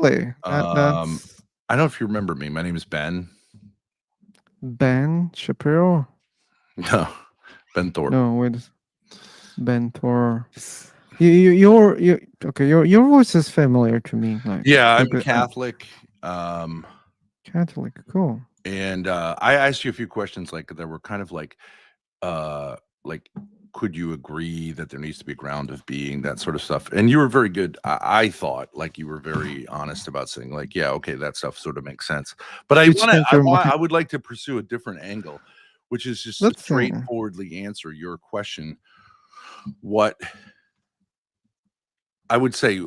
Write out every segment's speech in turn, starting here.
Really? Um, That's I don't know if you remember me. My name is Ben. Ben Shapiro? No, Ben Thorpe. No, wait. Ben Thor. Your okay. Your voice is familiar to me. Like Yeah, I'm maybe Catholic. Um, Catholic. Cool. and I asked you a few questions like that were kind of like could you agree that there needs to be a ground of being, that sort of stuff, and you were very good. I thought like you were very honest about saying like, yeah, okay, that stuff sort of makes sense, but You changed your mind. I would like to pursue a different angle, which is just to Let's see. straightforwardly answer your question. What I would say,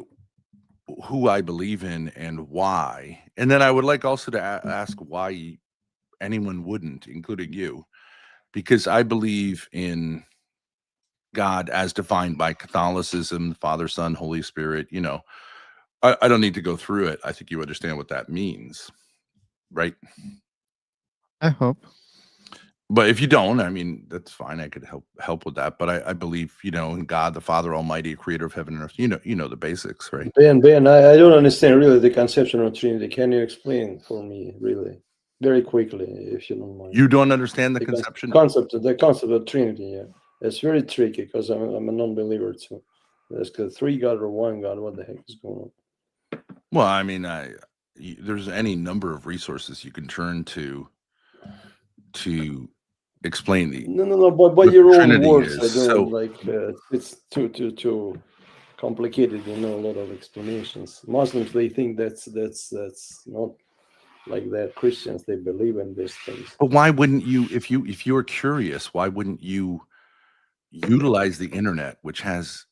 who I believe in and why, and then I would like also to ask why anyone wouldn't, including you, because I believe in God as defined by Catholicism, Father, Son, Holy Spirit. I don't need to go through it. I think you understand what that means, right? I hope. But if you don't, I mean, that's fine. I could help with that. But I believe, in God, the Father Almighty, creator of heaven and earth. The basics, right? Ben, I don't understand really the conception of Trinity. Can you explain for me, really, very quickly, if you don't mind? You don't understand the conception? The concept of Trinity, yeah. It's very tricky because I'm a non-believer too. There's three God or one God. What the heck is going on? Well, I mean, there's any number of resources you can turn to explain the no. But your Trinity own words, is. I don't like. It's too complicated. A lot of explanations. Muslims, they think that's not like that. Christians, they believe in these things. But why wouldn't you, if you're curious, why wouldn't you utilize the internet, which has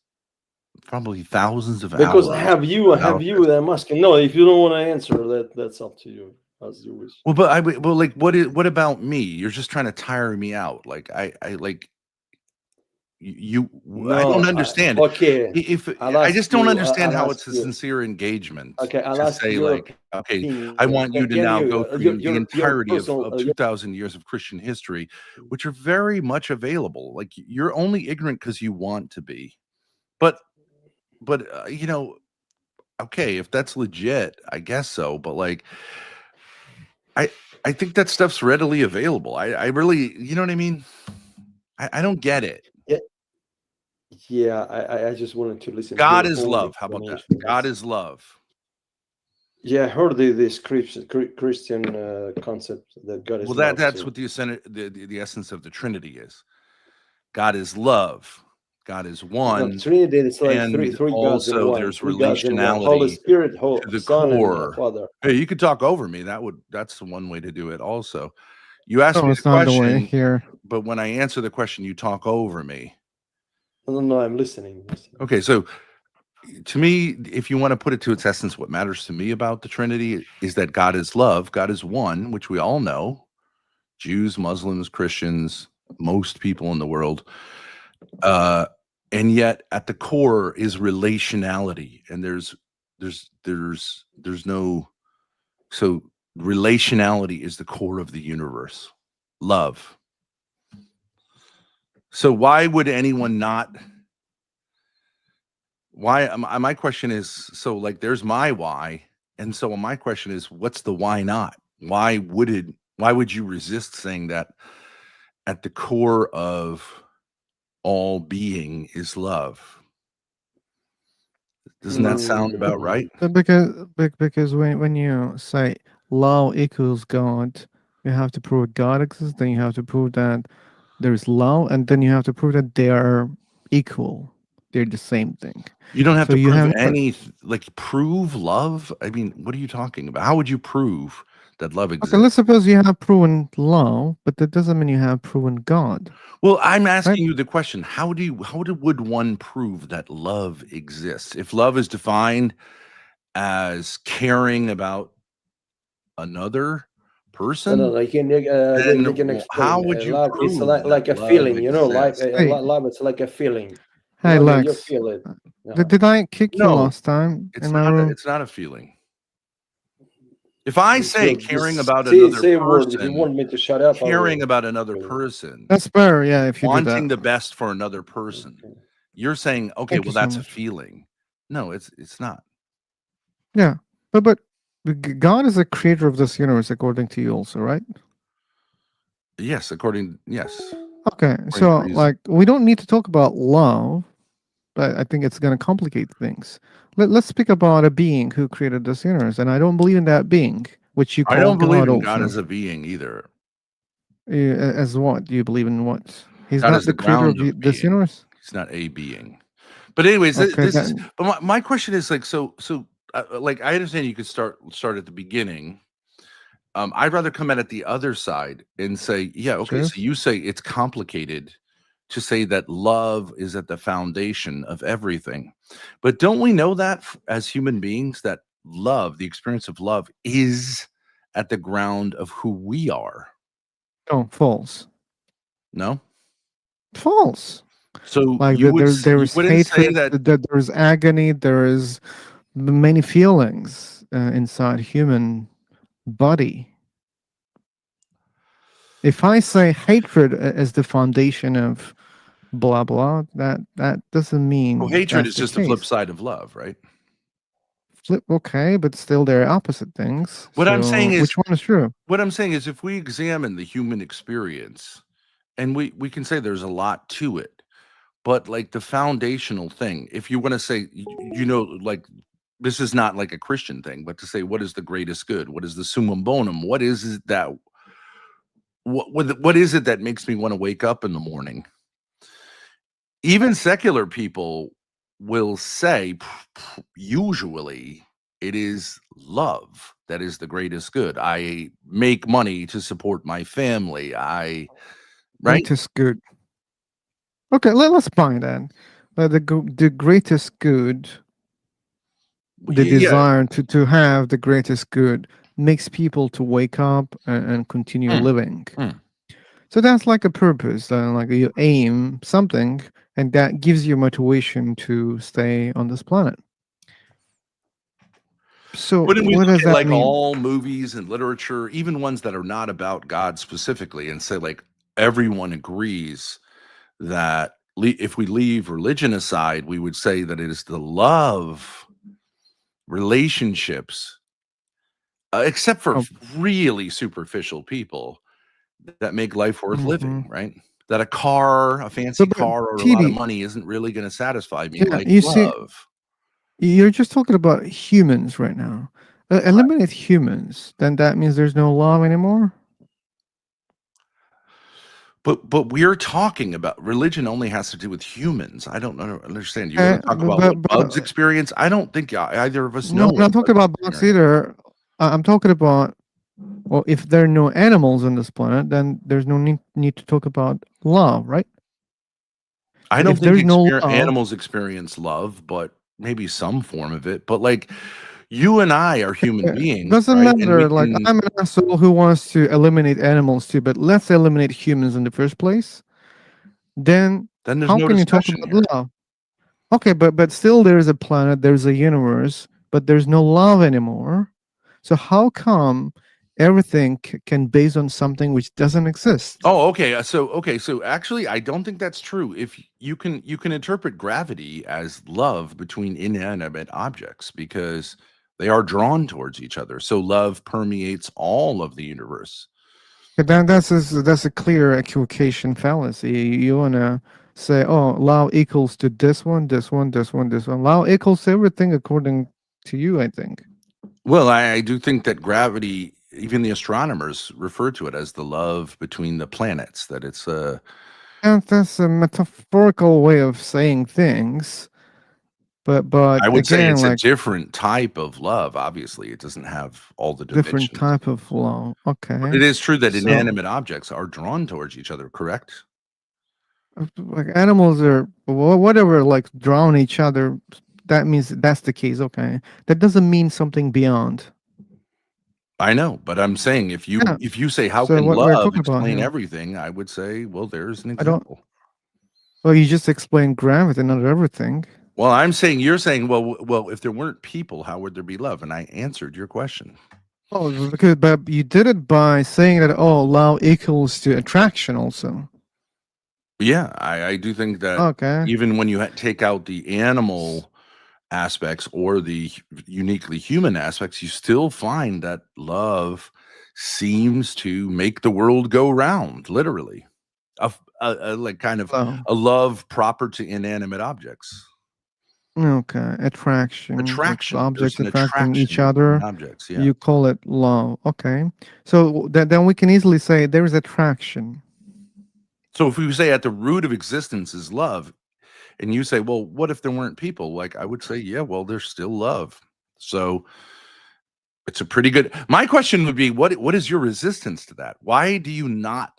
probably thousands of because hours? have you I'm asking. No, if you don't want to answer, that's up to you, as you wish. Well, but like, what about me? You're just trying to tire me out. Like I like you. No, I don't understand. Okay, If I just don't understand how it's a sincere engagement. Okay, I'll to ask say your like, okay, opinion. I want you to Can now you, go through the your entirety personal, of 2,000 years of Christian history, which are very much available. Like you're only ignorant because you want to be, but okay, if that's legit, I guess so. But like, I think that stuff's readily available. I really, you know what I mean? I don't get it. Yeah, I just wanted to listen. God to is love. How about that? God is love. Yeah, I heard this Christian concept that God is love. That's what the essence of the Trinity is. God is love. God is one. No, Trinity is like and three gods in also one. there's Three gods in one. Holy relationality Spirit, to the Son, core. and Father. Hey, you could talk over me. That's the one way to do it. Also, you asked me it's the not the way question here. but when I answer the question, you talk over me. No, I'm listening. Okay, so to me, if you want to put it to its essence, what matters to me about the Trinity is that God is love. God is one, which we all know. Jews, Muslims, Christians, most people in the world. And yet at the core is relationality. And there's no, so relationality is the core of the universe. Love. So why would anyone not? Why? My question is, so like, there's my why, and so my question is, what's the why not? Why would you resist saying that at the core of all being is love? Doesn't that sound about right? Because when you say love equals God, you have to prove God exists. Then you have to prove that there is love, and then you have to prove that they are equal. They're the same thing. You don't have to prove any, like, prove love. I mean, what are you talking about? How would you prove that love exists? Okay, let's suppose you have proven love, but that doesn't mean you have proven God. Well, I'm asking you the question: how would one prove that love exists? If love is defined as caring about another person, No, they can explain. How would you love prove is like a feeling, love it's like a feeling. Hey, Lex, you feel it. Did I kick you last time in my room? It's not a feeling. If I say caring about another person, word, if you want me to shut up, caring about another person, that's fair. Yeah, if you wanting do that. the best for another person, you're saying, okay, well, that's a feeling. No, it's not. Yeah, But God is a creator of this universe, according to you, also, right? Yes, yes, Okay, according to so reason. like we don't need to talk about love, but I think it's going to complicate things. Let's speak about a being who created this universe, and I don't believe in that being, which you I call don't believe God in God also. as a being either. As what? Do you believe in what? He's God not is the the creator of ground of this being. universe? He's not a being. But anyways, Okay, this is. then But my question is like, like I understand you could start at the beginning. I'd rather come at it the other side and say, yeah, okay. sure. So you say it's complicated to say that love is at the foundation of everything, but don't we know that as human beings that love, the experience of love, is at the ground of who we are? No, false. No. False. So Like there you is wouldn't say hatred, that. there is agony, there is many feelings inside human body. If I say hatred as the foundation of blah blah, that doesn't Well, mean hatred that's is the just the flip case. side of love, right? Flip, okay, but still they're opposite things. What I'm So saying is, which one is true? if we examine the human experience, and we can say there's a lot to it, but like the foundational thing, if you want to say, like this is not like a Christian thing, but to say what is the greatest good, what is the summum bonum, what is it that what is it that makes me want to wake up in the morning? Even secular people will say, usually, it is love that is the greatest good. I make money to support my family. Right? Greatest good. Okay, let's find that. The greatest good, the Yeah. desire to have the greatest good makes people to wake up and continue Mm, living. mm. So that's like a purpose, like you aim something, and that gives you motivation to stay on this planet. So Wouldn't we what look does at that like mean? all movies and literature, even ones that are not about God specifically, and say like everyone agrees that if we leave religion aside, we would say that it is the love relationships, except for Oh, really superficial people, that make life worth hmm living, right? That a fancy but car or a lot of TD, money isn't really going to satisfy me yeah, like you see, love. you're just talking about humans right now. Eliminate humans, then that means there's no love anymore. But we're talking about religion only has to do with humans. I don't understand. You want to talk about what But bugs experience? I don't think either of us no, know I'm what not talking bugs about bugs experience. either. I'm talking about, well, if there are no animals on this planet, then there's no need to talk about love, right? I So don't if think there's no love, animals experience love, but maybe some form of it. But like you and I are human beings, doesn't right? And we matter. Like can. I'm an asshole who wants to eliminate animals too, but let's eliminate humans in the first place. Then Then there's how no can you talk discussion about here. love? Okay, but still there is a planet, there's a universe, but there's no love anymore. So how come everything can base on something which doesn't exist? Oh, okay. So actually, I don't think that's true. If you can interpret gravity as love between inanimate objects because they are drawn towards each other. So love permeates all of the universe. But then that's a clear equivocation fallacy. You wanna say, oh, love equals to this one, this one, this one, this one. Love equals to everything according to you, I think. Well, I do think that gravity, even the astronomers refer to it as the love between the planets. That it's a. And that's a metaphorical way of saying things. But I would say again, it's a like different type of love. Obviously, it doesn't have all the different dimensions. type of love. But Okay. it is true that So inanimate objects are drawn towards each other, correct? like animals are whatever, like drown each other. That means that's the case. Okay. That doesn't mean something beyond. I know, but I'm saying Yeah. if you say how So can what we're love talking about explain here. everything, I would say, well, there's an I don't example. Well, you just explained gravity, not everything. Well, you're saying, well, if there weren't people, how would there be love? And I answered your question. Oh, because but you did it by saying that love equals to attraction also. Yeah, I do think that Okay. even when you take out the animal aspects or the uniquely human aspects, you still find that love seems to make the world go round, literally. Like kind of Love. a love proper to inanimate objects. Okay, attraction, like Attraction. There's objects an attracting each attraction between other. objects. Yeah. You call it love. Okay, so then we can easily say there is attraction. So if we say at the root of existence is love, and you say, well, what if there weren't people? Like I would say, yeah, well, there's still love. So it's a pretty good. My question would be, what is your resistance to that? Why do you not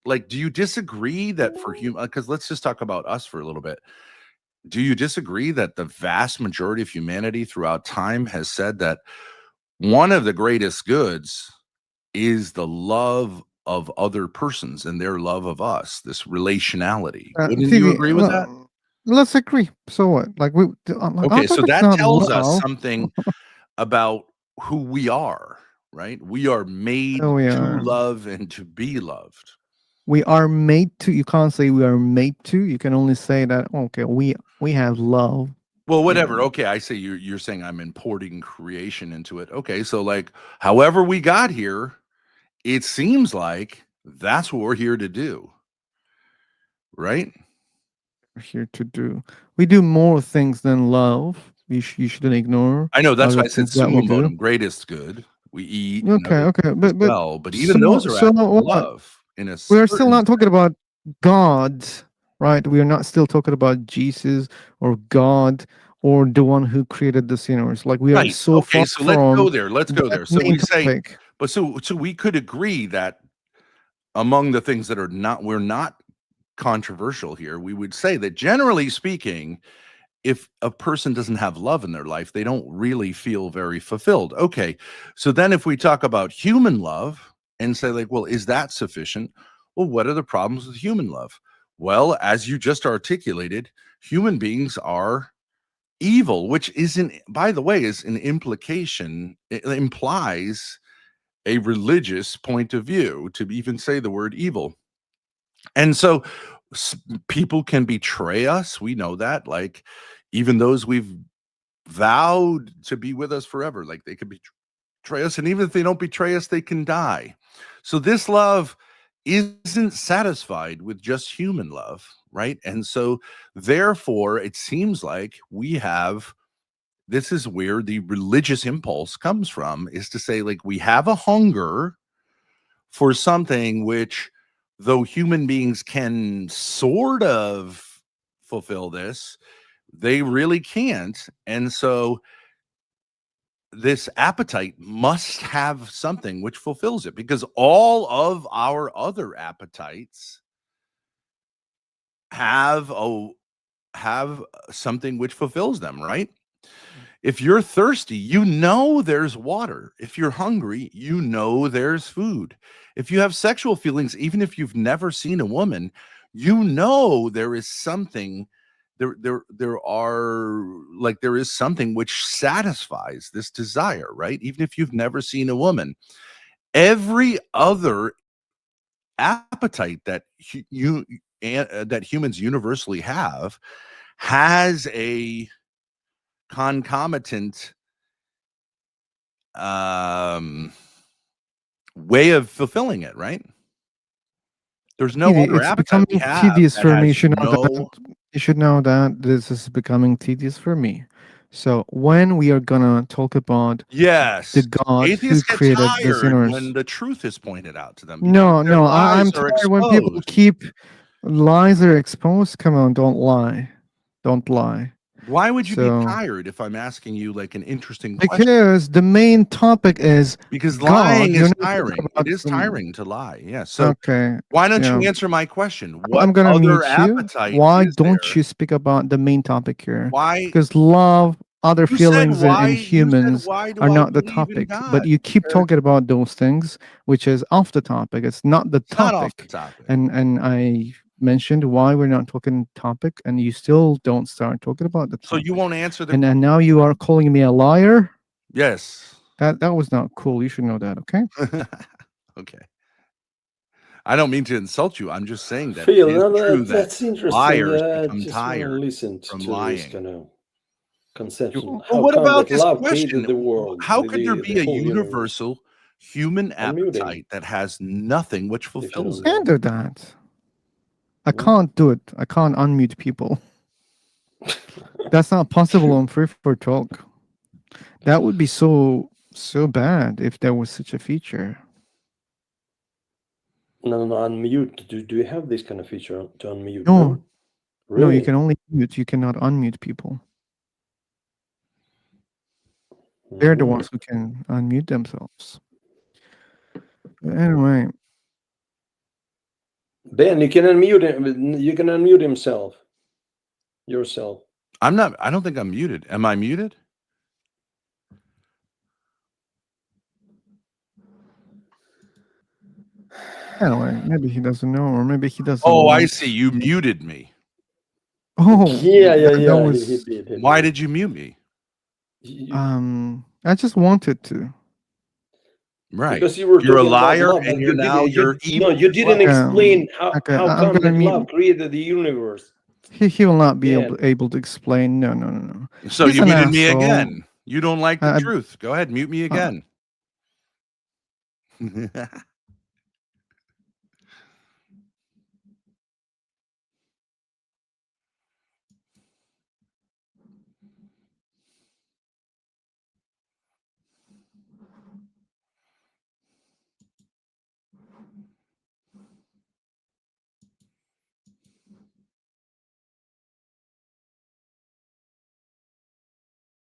like? Do you disagree that for human? Because let's just talk about us for a little bit. Do you disagree that the vast majority of humanity throughout time has said that one of the greatest goods is the love of other persons and their love of us, this relationality? Wouldn't you TV. agree with that? Let's agree. So what? Like like our Okay, so topic's that not tells us love. something about who we are, right? We are made Oh, we to are. love and to be loved. We are made to. You can't say we are made to. You can only say that. Okay, we have love. Well, whatever. Yeah. Okay, I say you're saying I'm importing creation into it. Okay, so like however we got here, it seems like that's what we're here to do, right? Here to do. We do more things than love. You shouldn't ignore I know that's other why I said things that we summum do. bonum, greatest good. We eat and Okay, other okay, things as but well, but even so those are so acts of what? love in a We are still certain not talking sense. about God, right? We are not still talking about Jesus or God or the one who created the universe. Like we are Right. so Okay, far so let's go from there. Let's go that there. So main we say, topic. but so we could agree that among the things that are not we're not controversial here, we would say that generally speaking, if a person doesn't have love in their life, they don't really feel very fulfilled. Okay. So then if we talk about human love and say, like, well, is that sufficient? Well, what are the problems with human love? Well, as you just articulated, human beings are evil, which isn't, by the way, is an implication, it implies a religious point of view to even say the word evil. And so people can betray us. We know that. Like, even those we've vowed to be with us forever, like they could betray us. And even if they don't betray us, they can die. So this love isn't satisfied with just human love, right? And so, therefore, it seems like we have this is where the religious impulse comes from, is to say, like, we have a hunger for something which, though human beings can sort of fulfill this, they really can't. And so this appetite must have something which fulfills it, because all of our other appetites have have something which fulfills them, right? If you're thirsty, you know there's water. If you're hungry, you know there's food. If you have sexual feelings, even if you've never seen a woman, you know there is something there is something which satisfies this desire, right? Even if you've never seen a woman. Every other appetite that that humans universally have has a concomitant um way of fulfilling it, right? There's no TV, other it's appetite we becoming have tedious that for me. has no. You should know that this is becoming tedious for me. So when we are gonna talk about the Yes, God who atheists get created this tired when universe? the truth is pointed out to them because No, their no, I'm lies are tired when people exposed. keep lies are exposed. Come on, don't lie, don't lie. Why would you be So tired if I'm asking you like an interesting question? because the main topic is Because God, lying you're is not talking tiring. It about is some. tiring to lie. Yeah. So Okay, why don't you yeah. answer my question? What I'm gonna other mute you. appetite Why is don't there? you speak about the main topic here? Why Because love, other feelings in you said humans why do are I not the believe in topic. But God? you keep Because talking about those things, which is off the topic. It's not the it's not off the topic. topic. And I mentioned why we're not talking topic, and you still don't start talking about the So you topic. won't answer the And now you are calling me a liar. yes. That was not cool. You should know that, okay? Okay. I don't mean to insult you. I'm just saying that it Phil, is no, true that that's interesting. liars I become just want to tired listen from to this lying. kind of conception. You- Well, How what come about that this love question? created the world? How could there the be a whole universe? universal human Unmute him. appetite that has nothing which If you fulfills don't it? Can't do that. I Hmm? can't do it. I can't unmute people. That's not possible on Free for Talk. That would be so bad if there was such a feature. No, unmute. Do you have this kind of feature to unmute? No, No? no, Really? you can only mute. You cannot unmute people. They're the Mhm. ones who can unmute themselves. But anyway, Ben, you can unmute him. You can unmute himself. Yourself. I'm not. I don't think I'm muted. Am I muted? anyway, maybe he doesn't know, or maybe he doesn't Oh, I want. see. You muted me. Oh, Yeah. that He was. did. He Why did. did you mute me? I just wanted to. Right. Because you were You're a talking about liar, love, and but you're now you're no, evil. you didn't Okay, explain okay, how I'm come gonna that mute. love created the universe. He will not be Ben. able to explain. No. So He's you an muted me asshole. again. You don't like the I- truth. Go ahead, mute me again.